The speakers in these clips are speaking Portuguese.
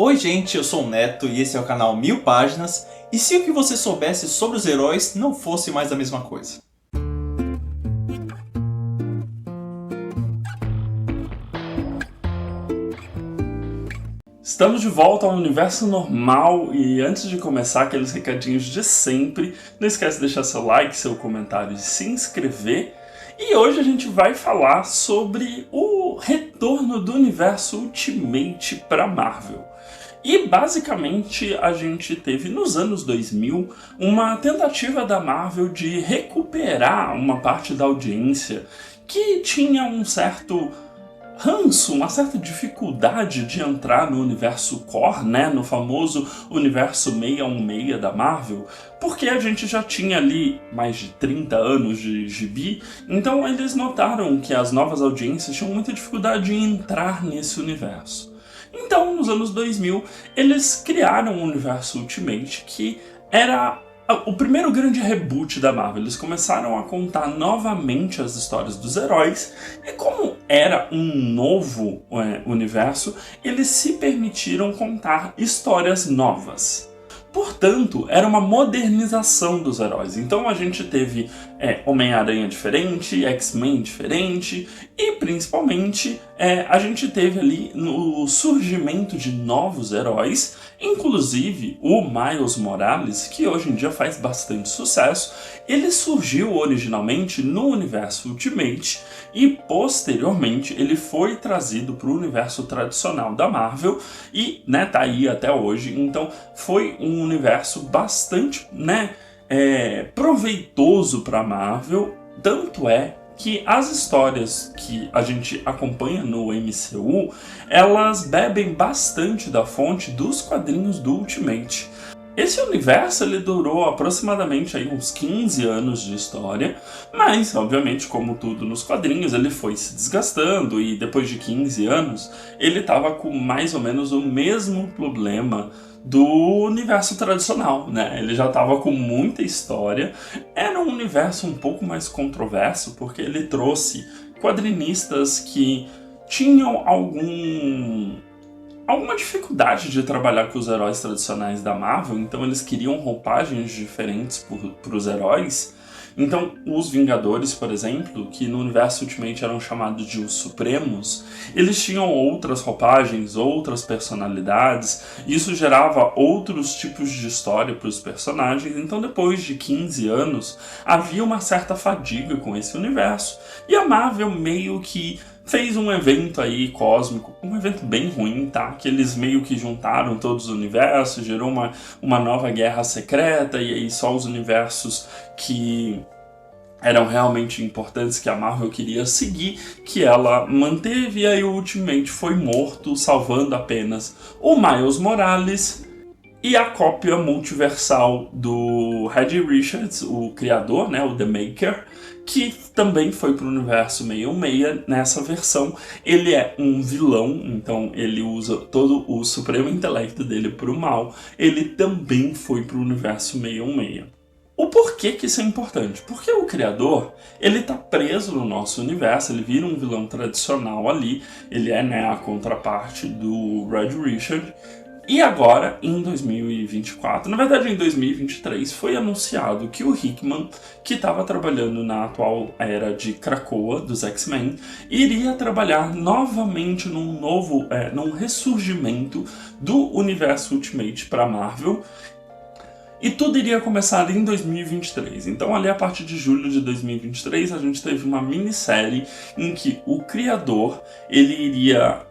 Oi gente, eu sou o Neto e esse é o canal 1000 Páginas. E se o que você soubesse sobre os heróis não fosse mais a mesma coisa? Estamos de volta ao universo normal e antes de começar aqueles recadinhos de sempre, não esquece de deixar seu like, seu comentário e se inscrever. E hoje a gente vai falar sobre o retorno do universo Ultimate para Marvel. E basicamente a gente teve nos anos 2000 uma tentativa da Marvel de recuperar uma parte da audiência que tinha um certo ranço, uma certa dificuldade de entrar no universo core, né, no famoso universo 616 da Marvel, porque a gente já tinha ali mais de 30 anos de gibi, então eles notaram que as novas audiências tinham muita dificuldade em entrar nesse universo. Então, nos anos 2000, eles criaram o universo Ultimate, que era o primeiro grande reboot da Marvel. Eles começaram a contar novamente as histórias dos heróis, e como era um novo universo, eles se permitiram contar histórias novas. Portanto, era uma modernização dos heróis. Então a gente teve Homem-Aranha diferente, X-Men diferente e principalmente a gente teve ali o surgimento de novos heróis, inclusive o Miles Morales, que hoje em dia faz bastante sucesso. Ele surgiu originalmente no universo Ultimate e posteriormente ele foi trazido para o universo tradicional da Marvel e tá aí até hoje. Então foi um universo bastante proveitoso para a Marvel, tanto é que as histórias que a gente acompanha no MCU, elas bebem bastante da fonte dos quadrinhos do Ultimate. Esse universo ele durou aproximadamente aí uns 15 anos de história, mas obviamente, como tudo nos quadrinhos, ele foi se desgastando e depois de 15 anos ele estava com mais ou menos o mesmo problema do universo tradicional, né? Ele já estava com muita história, era um universo um pouco mais controverso porque ele trouxe quadrinistas que tinham alguma dificuldade de trabalhar com os heróis tradicionais da Marvel, então eles queriam roupagens diferentes para os heróis. Então, os Vingadores, por exemplo, que no universo Ultimate eram chamados de os Supremos, eles tinham outras roupagens, outras personalidades, e isso gerava outros tipos de história para os personagens. Então, depois de 15 anos, havia uma certa fadiga com esse universo, e a Marvel meio que fez um evento aí cósmico, um evento bem ruim, tá? Que eles meio que juntaram todos os universos, gerou uma nova guerra secreta, e aí só os universos que eram realmente importantes que a Marvel queria seguir, que ela manteve, e aí o Ultimate foi morto, salvando apenas o Miles Morales e a cópia multiversal do Reed Richards, o criador, né, o The Maker, que também foi para o universo 616. Nessa versão ele é um vilão, então ele usa todo o supremo intelecto dele para o mal. Ele também foi para o universo 616. O porquê que isso é importante? Porque o criador, ele tá preso no nosso universo, ele vira um vilão tradicional ali, ele é a contraparte do Reed Richards. E agora, em 2024, na verdade em 2023, foi anunciado que o Hickman, que estava trabalhando na atual era de Krakoa, dos X-Men, iria trabalhar novamente num ressurgimento do universo Ultimate para Marvel. E tudo iria começar em 2023. Então, ali a partir de julho de 2023, a gente teve uma minissérie em que o criador ele iria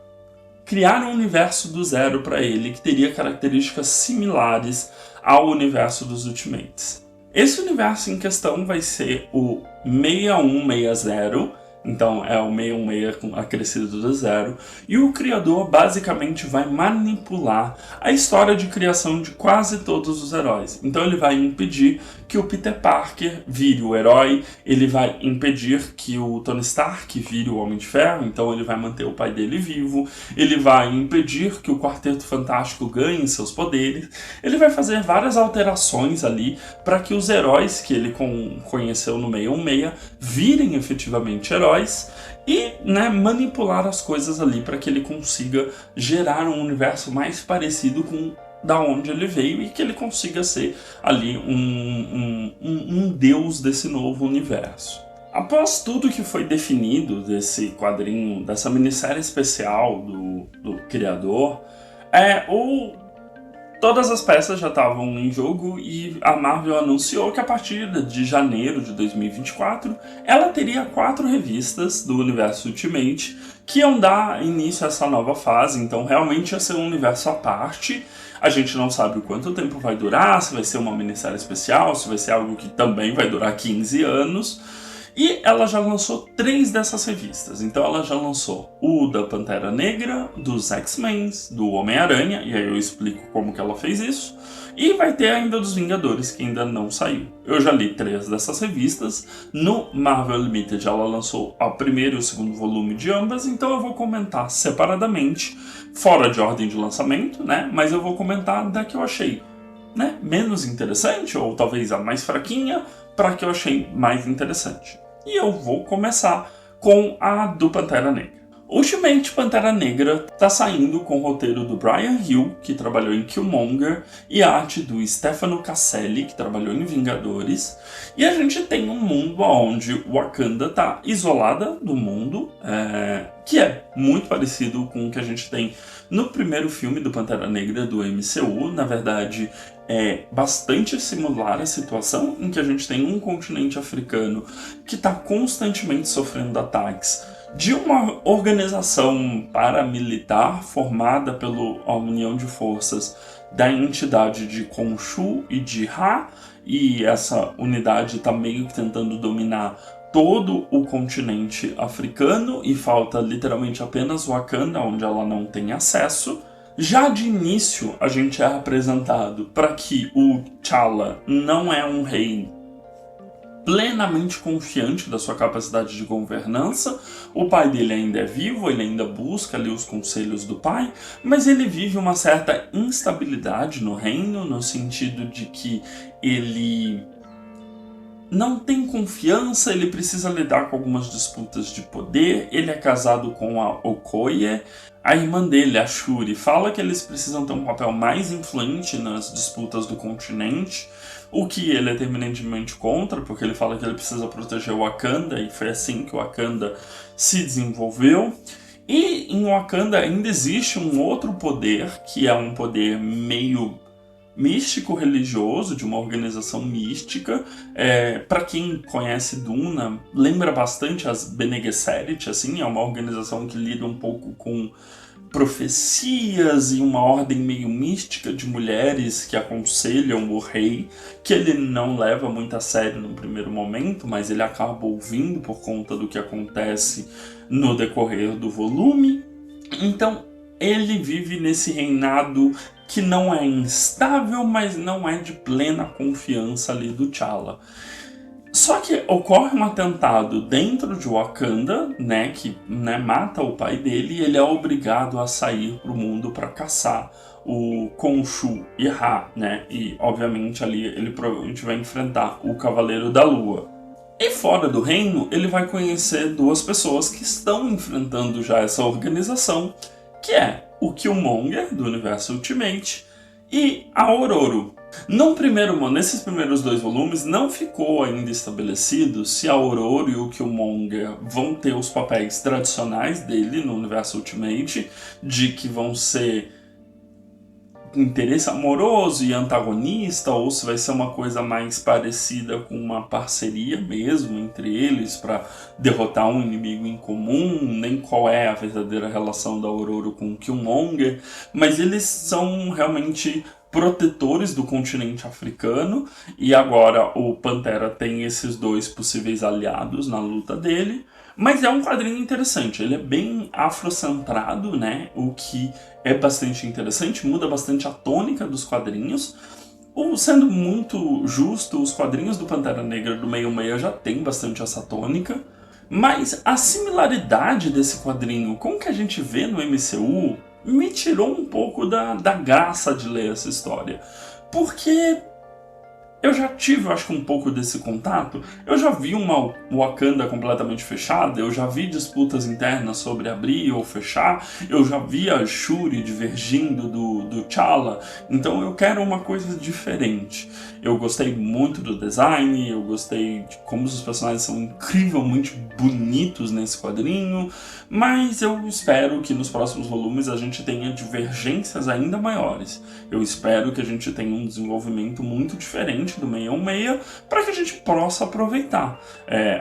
criar um universo do zero para ele, que teria características similares ao universo dos Ultimates. Esse universo em questão vai ser o 6160, então é o 616 acrescido do zero, e o criador basicamente vai manipular a história de criação de quase todos os heróis. Então ele vai impedir que o Peter Parker vire o herói, ele vai impedir que o Tony Stark vire o Homem de Ferro, então ele vai manter o pai dele vivo, ele vai impedir que o Quarteto Fantástico ganhe seus poderes, ele vai fazer várias alterações ali para que os heróis que ele conheceu no 616 virem efetivamente heróis e, né, manipular as coisas ali para que ele consiga gerar um universo mais parecido com da onde ele veio e que ele consiga ser ali um deus desse novo universo. Após tudo que foi definido desse quadrinho, dessa minissérie especial do criador, todas as peças já estavam em jogo e a Marvel anunciou que a partir de janeiro de 2024 ela teria 4 revistas do universo Ultimate que iam dar início a essa nova fase, então realmente ia ser um universo à parte. A gente não sabe o quanto tempo vai durar, se vai ser uma minissérie especial, se vai ser algo que também vai durar 15 anos. E ela já lançou 3 dessas revistas. Então ela já lançou o da Pantera Negra, dos X-Men, do Homem-Aranha, e aí eu explico como que ela fez isso. E vai ter ainda dos Vingadores, que ainda não saiu. Eu já li 3 dessas revistas. No Marvel Limited ela lançou o primeiro e o segundo volume de ambas, então eu vou comentar separadamente, fora de ordem de lançamento, né? Mas eu vou comentar da que eu achei, né, menos interessante, ou talvez a mais fraquinha, para que eu achei mais interessante. E eu vou começar com a do Pantera Negra. Ultimate Pantera Negra está saindo com o roteiro do Brian Hill, que trabalhou em Killmonger, e a arte do Stefano Caselli, que trabalhou em Vingadores. E a gente tem um mundo onde Wakanda está isolada do mundo, que é muito parecido com o que a gente tem no primeiro filme do Pantera Negra do MCU. Na verdade, é bastante similar a situação em que a gente tem um continente africano que está constantemente sofrendo ataques de uma organização paramilitar formada pela união de forças da entidade de Khonshu e de Ra, e essa unidade está meio que tentando dominar todo o continente africano e falta literalmente apenas Wakanda, onde ela não tem acesso. Já de início, a gente é apresentado para que o T'Challa não é um rei plenamente confiante da sua capacidade de governança. O pai dele ainda é vivo, ele ainda busca ali os conselhos do pai, mas ele vive uma certa instabilidade no reino, no sentido de que ele não tem confiança, ele precisa lidar com algumas disputas de poder. Ele é casado com a Okoye. A irmã dele, a Shuri, fala que eles precisam ter um papel mais influente nas disputas do continente, o que ele é terminantemente contra, porque ele fala que ele precisa proteger o Wakanda, e foi assim que o Wakanda se desenvolveu. E em Wakanda ainda existe um outro poder, que é um poder meio místico-religioso, de uma organização mística. Para quem conhece Duna, lembra bastante as Bene Gesserit, assim, é uma organização que lida um pouco com profecias e uma ordem meio mística de mulheres que aconselham o rei, que ele não leva muito a sério no primeiro momento, mas ele acaba ouvindo por conta do que acontece no decorrer do volume. Então ele vive nesse reinado que não é instável, mas não é de plena confiança ali do T'Challa. Só que ocorre um atentado dentro de Wakanda, né, que mata o pai dele, e ele é obrigado a sair para o mundo para caçar o Khonshu e Ra, né, e obviamente ali ele provavelmente vai enfrentar o Cavaleiro da Lua. E fora do reino, ele vai conhecer 2 pessoas que estão enfrentando já essa organização, que é o Killmonger, do universo Ultimate, e a Ororo. Nesses primeiros 2 volumes, não ficou ainda estabelecido se a Ororo e o Killmonger vão ter os papéis tradicionais dele no universo Ultimate, de que vão ser interesse amoroso e antagonista, ou se vai ser uma coisa mais parecida com uma parceria mesmo entre eles para derrotar um inimigo em comum, nem qual é a verdadeira relação da Ororo com o Killmonger, mas eles são realmente protetores do continente africano, e agora o Pantera tem esses 2 possíveis aliados na luta dele. Mas é um quadrinho interessante, ele é bem afrocentrado, né? O que é bastante interessante, muda bastante a tônica dos quadrinhos. Sendo muito justo, os quadrinhos do Pantera Negra do 66 já tem bastante essa tônica, mas a similaridade desse quadrinho com o que a gente vê no MCU me tirou um pouco da graça de ler essa história. Porque eu já tive, eu acho, um pouco desse contato. Eu já vi uma Wakanda completamente fechada, eu já vi disputas internas sobre abrir ou fechar, eu já vi a Shuri divergindo do T'Challa, então eu quero uma coisa diferente. Eu gostei muito do design, eu gostei de como os personagens são incrivelmente bonitos nesse quadrinho, mas eu espero que nos próximos volumes a gente tenha divergências ainda maiores. Eu espero que a gente tenha um desenvolvimento muito diferente do 616 para que a gente possa aproveitar.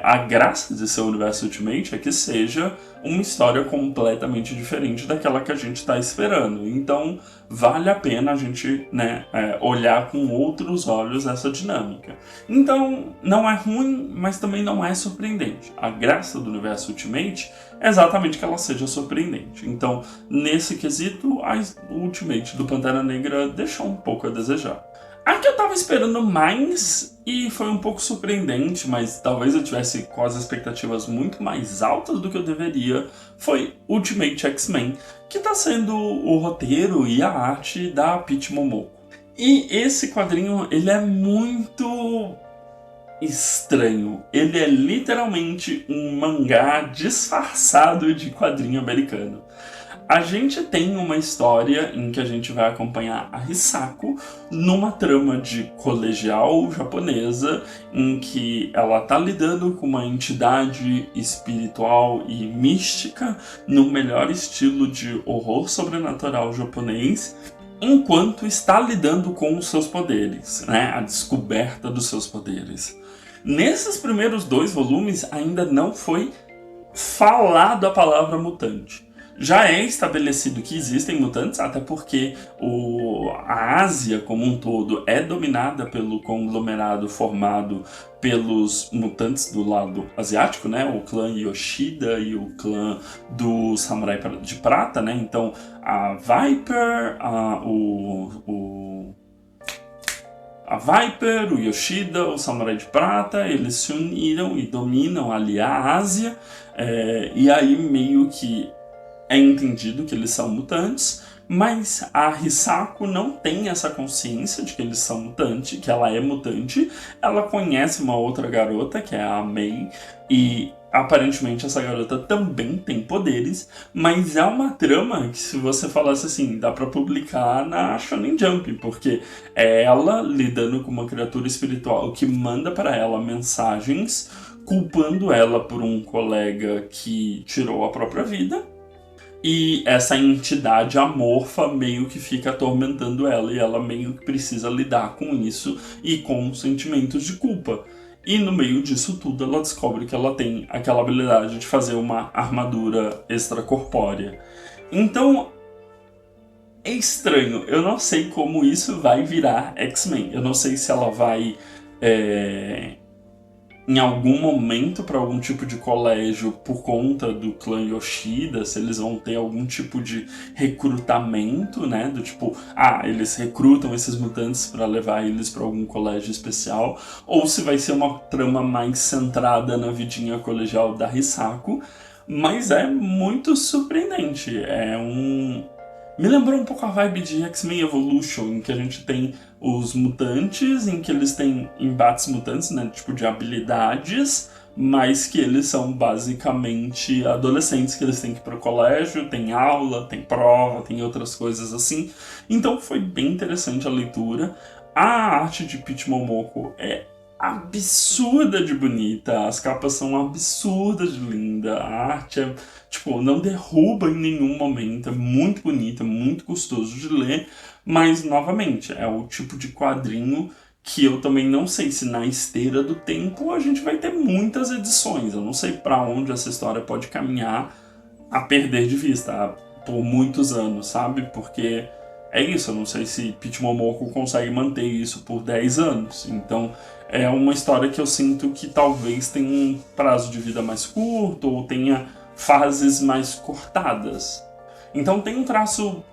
A graça de ser o universo Ultimate é que seja uma história completamente diferente daquela que a gente está esperando. Então vale a pena a gente, né, olhar com outros olhos essa dinâmica. Então não é ruim, mas também não é surpreendente. A graça do universo Ultimate é exatamente que ela seja surpreendente. Então, nesse quesito, a Ultimate do Pantera Negra deixou um pouco a desejar. A que eu tava esperando mais, e foi um pouco surpreendente, mas talvez eu tivesse com as expectativas muito mais altas do que eu deveria, foi Ultimate X-Men, que tá sendo o roteiro e a arte da Peach Momoko. E esse quadrinho, ele é muito estranho. Ele é literalmente um mangá disfarçado de quadrinho americano. A gente tem uma história em que a gente vai acompanhar a Hisako numa trama de colegial japonesa em que ela tá lidando com uma entidade espiritual e mística no melhor estilo de horror sobrenatural japonês, enquanto está lidando com os seus poderes, né? A descoberta dos seus poderes. Nesses primeiros 2 volumes ainda não foi falado a palavra mutante. Já é estabelecido que existem mutantes, até porque a Ásia como um todo é dominada pelo conglomerado formado pelos mutantes do lado asiático, né? O clã Yoshida e o clã do Samurai de Prata, né? Então a Viper, a Viper, o Yoshida, o Samurai de Prata, eles se uniram e dominam ali a Ásia, e aí meio que é entendido que eles são mutantes, mas a Hisako não tem essa consciência de que eles são mutantes, que ela é mutante. Ela conhece uma outra garota, que é a Mei, e aparentemente essa garota também tem poderes, mas é uma trama que, se você falasse assim, dá pra publicar na Shonen Jump, porque é ela lidando com uma criatura espiritual que manda para ela mensagens culpando ela por um colega que tirou a própria vida. E essa entidade amorfa meio que fica atormentando ela, e ela meio que precisa lidar com isso e com sentimentos de culpa. E no meio disso tudo ela descobre que ela tem aquela habilidade de fazer uma armadura extracorpórea. Então é estranho, eu não sei como isso vai virar X-Men. Eu não sei se ela vai em algum momento para algum tipo de colégio por conta do clã Yoshida, se eles vão ter algum tipo de recrutamento, né, do tipo, eles recrutam esses mutantes para levar eles para algum colégio especial, ou se vai ser uma trama mais centrada na vidinha colegial da Hisako, mas é muito surpreendente. Me lembrou um pouco a vibe de X-Men Evolution, em que a gente tem os mutantes, em que eles têm embates mutantes, né, tipo de habilidades, mas que eles são basicamente adolescentes que eles têm que ir para o colégio, tem aula, tem prova, tem outras coisas assim. Então foi bem interessante a leitura. A arte de Peach Momoko é absurda de bonita, as capas são absurdas de linda, a arte é, não derruba em nenhum momento, é muito bonita, muito gostoso de ler, mas novamente, é o tipo de quadrinho que eu também não sei se na esteira do tempo a gente vai ter muitas edições, eu não sei para onde essa história pode caminhar a perder de vista por muitos anos, sabe? Porque é isso, eu não sei se Peach Momoko consegue manter isso por 10 anos, então é uma história que eu sinto que talvez tenha um prazo de vida mais curto ou tenha fases mais cortadas. Então tem um traço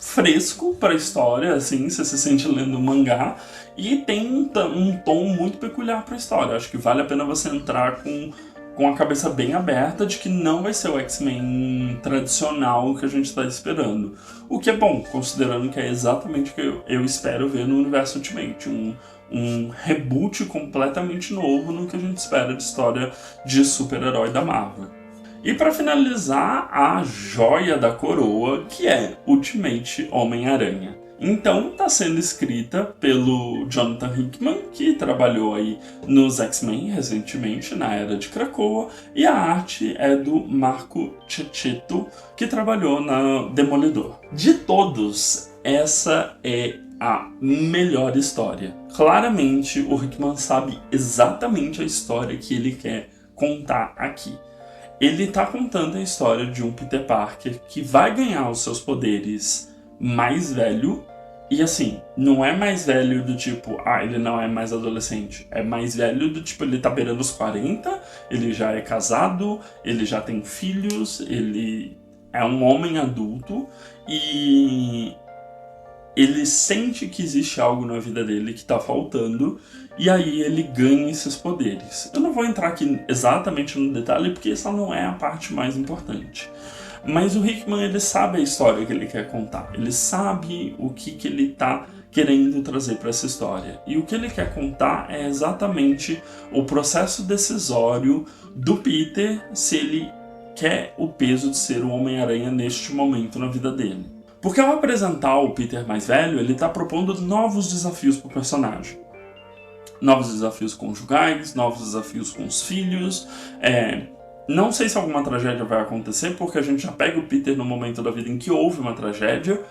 fresco pra história, assim, você se sente lendo um mangá, e tem um tom muito peculiar pra história. Acho que vale a pena você entrar com a cabeça bem aberta de que não vai ser o X-Men tradicional que a gente está esperando. O que é bom, considerando que é exatamente o que eu espero ver no universo Ultimate. Um reboot completamente novo no que a gente espera de história de super-herói da Marvel. E para finalizar, a joia da coroa, que é Ultimate Homem-Aranha. Então, está sendo escrita pelo Jonathan Hickman, que trabalhou aí nos X-Men recentemente, na Era de Krakoa, e a arte é do Marco Checchetto, que trabalhou na Demolidor. De todos, essa é a melhor história. Claramente, o Hickman sabe exatamente a história que ele quer contar aqui. Ele está contando a história de um Peter Parker que vai ganhar os seus poderes mais velho. E assim, não é mais velho do tipo, ele não é mais adolescente. É mais velho do tipo, ele tá beirando os 40, ele já é casado, ele já tem filhos, ele é um homem adulto e ele sente que existe algo na vida dele que tá faltando, e aí ele ganha esses poderes. Eu não vou entrar aqui exatamente no detalhe, porque essa não é a parte mais importante. Mas o Hickman, ele sabe a história que ele quer contar. Ele sabe o que ele tá querendo trazer para essa história. E o que ele quer contar é exatamente o processo decisório do Peter, se ele quer o peso de ser o Homem-Aranha neste momento na vida dele. Porque ao apresentar o Peter mais velho, ele está propondo novos desafios para o personagem. Novos desafios conjugais, novos desafios com os filhos. Não sei se alguma tragédia vai acontecer, porque a gente já pega o Peter no momento da vida em que houve uma tragédia.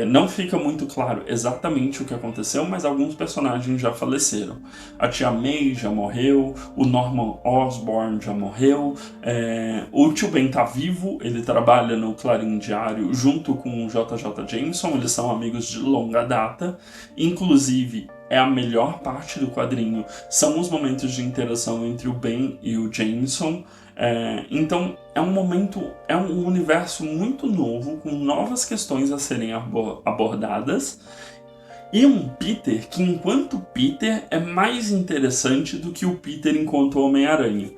Não fica muito claro exatamente o que aconteceu, mas alguns personagens já faleceram. A Tia May já morreu, o Norman Osborn já morreu, o Tio Ben tá vivo, ele trabalha no Clarim Diário junto com o JJ Jameson, eles são amigos de longa data, inclusive é a melhor parte do quadrinho, são os momentos de interação entre o Ben e o Jameson. Então é um universo muito novo, com novas questões a serem abordadas, e um Peter que, enquanto Peter, é mais interessante do que o Peter enquanto Homem-Aranha.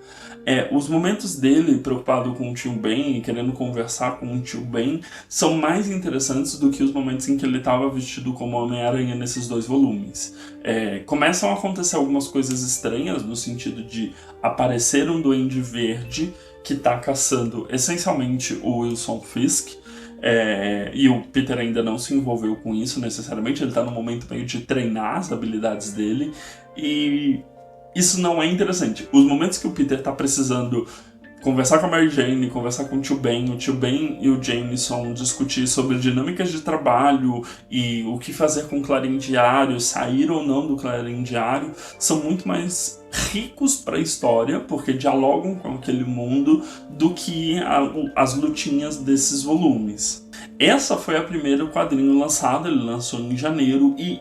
Os momentos dele preocupado com o Tio Ben e querendo conversar com o Tio Ben são mais interessantes do que os momentos em que ele estava vestido como Homem-Aranha nesses 2 volumes. Começam a acontecer algumas coisas estranhas, no sentido de aparecer um Duende Verde que está caçando essencialmente o Wilson Fisk. E o Peter ainda não se envolveu com isso necessariamente, ele está no momento meio de treinar as habilidades dele, e isso não é interessante. Os momentos que o Peter está precisando conversar com a Mary Jane, conversar com o Tio Ben e o Jameson discutir sobre dinâmicas de trabalho e o que fazer com o Clarim Diário, sair ou não do Clarim Diário, são muito mais ricos para a história, porque dialogam com aquele mundo, do que as lutinhas desses volumes. Essa foi a primeira quadrinho lançado, ele lançou em janeiro, e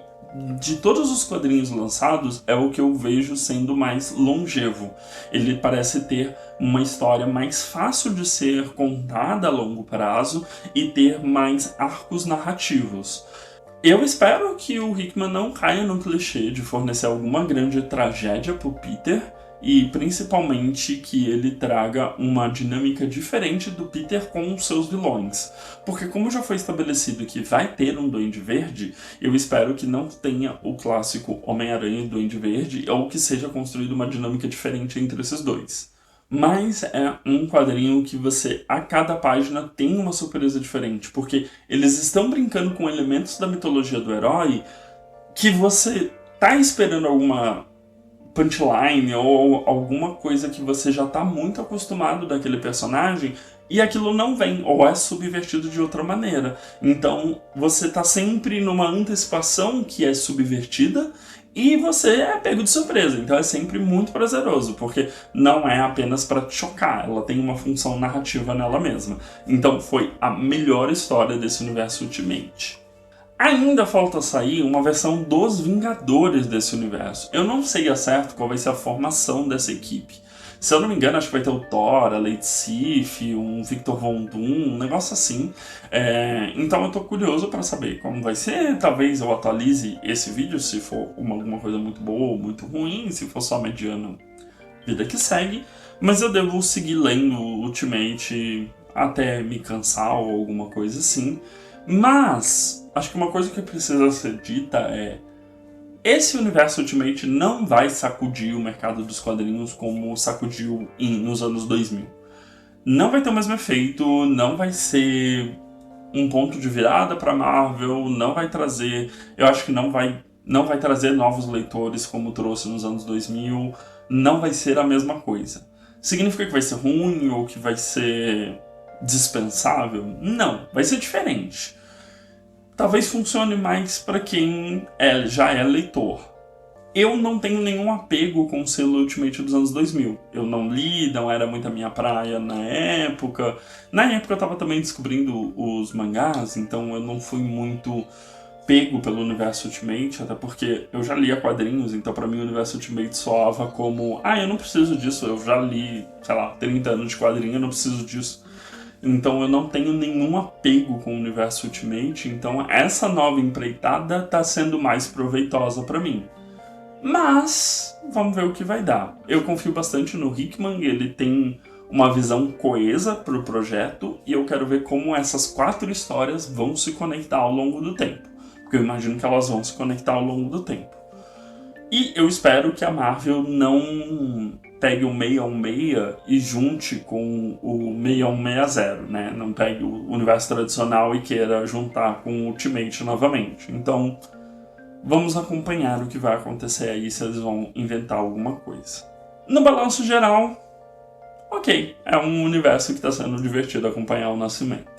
de todos os quadrinhos lançados, é o que eu vejo sendo mais longevo. Ele parece ter uma história mais fácil de ser contada a longo prazo e ter mais arcos narrativos. Eu espero que o Hickman não caia no clichê de fornecer alguma grande tragédia pro Peter, e principalmente que ele traga uma dinâmica diferente do Peter com os seus vilões. Porque como já foi estabelecido que vai ter um Duende Verde, eu espero que não tenha o clássico Homem-Aranha e Duende Verde, ou que seja construída uma dinâmica diferente entre esses dois. Mas é um quadrinho que você, a cada página, tem uma surpresa diferente, porque eles estão brincando com elementos da mitologia do herói que você tá esperando alguma punchline ou alguma coisa que você já tá muito acostumado daquele personagem, e aquilo não vem, ou é subvertido de outra maneira. Então você tá sempre numa antecipação que é subvertida, e você é pego de surpresa. Então é sempre muito prazeroso, porque não é apenas para te chocar, ela tem uma função narrativa nela mesma. Então foi a melhor história desse universo Ultimate. Ainda falta sair uma versão dos Vingadores desse universo. Eu não sei a certo qual vai ser a formação dessa equipe. Se eu não me engano, acho que vai ter o Thor, a Lady Sif, um Victor Von Doom, um negócio assim. Então eu tô curioso para saber como vai ser. Talvez eu atualize esse vídeo se for alguma coisa muito boa ou muito ruim, se for só mediano, vida que segue. Mas eu devo seguir lendo Ultimate até me cansar ou alguma coisa assim. Mas acho que uma coisa que precisa ser dita é: esse universo Ultimate não vai sacudir o mercado dos quadrinhos como sacudiu nos anos 2000. Não vai ter o mesmo efeito, não vai ser um ponto de virada para Marvel, não vai trazer... Eu acho que não vai trazer novos leitores como trouxe nos anos 2000, não vai ser a mesma coisa. Significa que vai ser ruim ou que vai ser dispensável? Não, vai ser diferente. Talvez funcione mais para quem já é leitor. Eu não tenho nenhum apego com o selo Ultimate dos anos 2000. Eu não li, não era muito a minha praia na época. Na época eu estava também descobrindo os mangás, então eu não fui muito pego pelo universo Ultimate, até porque eu já lia quadrinhos, então para mim o universo Ultimate soava como: eu não preciso disso, eu já li, 30 anos de quadrinho, eu não preciso disso. Então eu não tenho nenhum apego com o universo Ultimate, então essa nova empreitada está sendo mais proveitosa para mim. Mas vamos ver o que vai dar. Eu confio bastante no Hickman, ele tem uma visão coesa para o projeto e eu quero ver como essas 4 histórias vão se conectar ao longo do tempo. Porque eu imagino que elas vão se conectar ao longo do tempo. E eu espero que a Marvel não pegue o 616 e junte com o 6160, né? Não pegue o universo tradicional e queira juntar com o Ultimate novamente. Então, vamos acompanhar o que vai acontecer aí, se eles vão inventar alguma coisa. No balanço geral, ok, é um universo que está sendo divertido acompanhar o nascimento.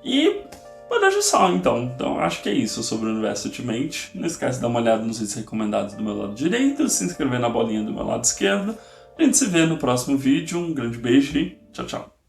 E por hoje só, então. Então acho que é isso sobre o universo Ultimate. Não esquece de dar uma olhada nos vídeos recomendados do meu lado direito, se inscrever na bolinha do meu lado esquerdo. A gente se vê no próximo vídeo. Um grande beijo e tchau, tchau.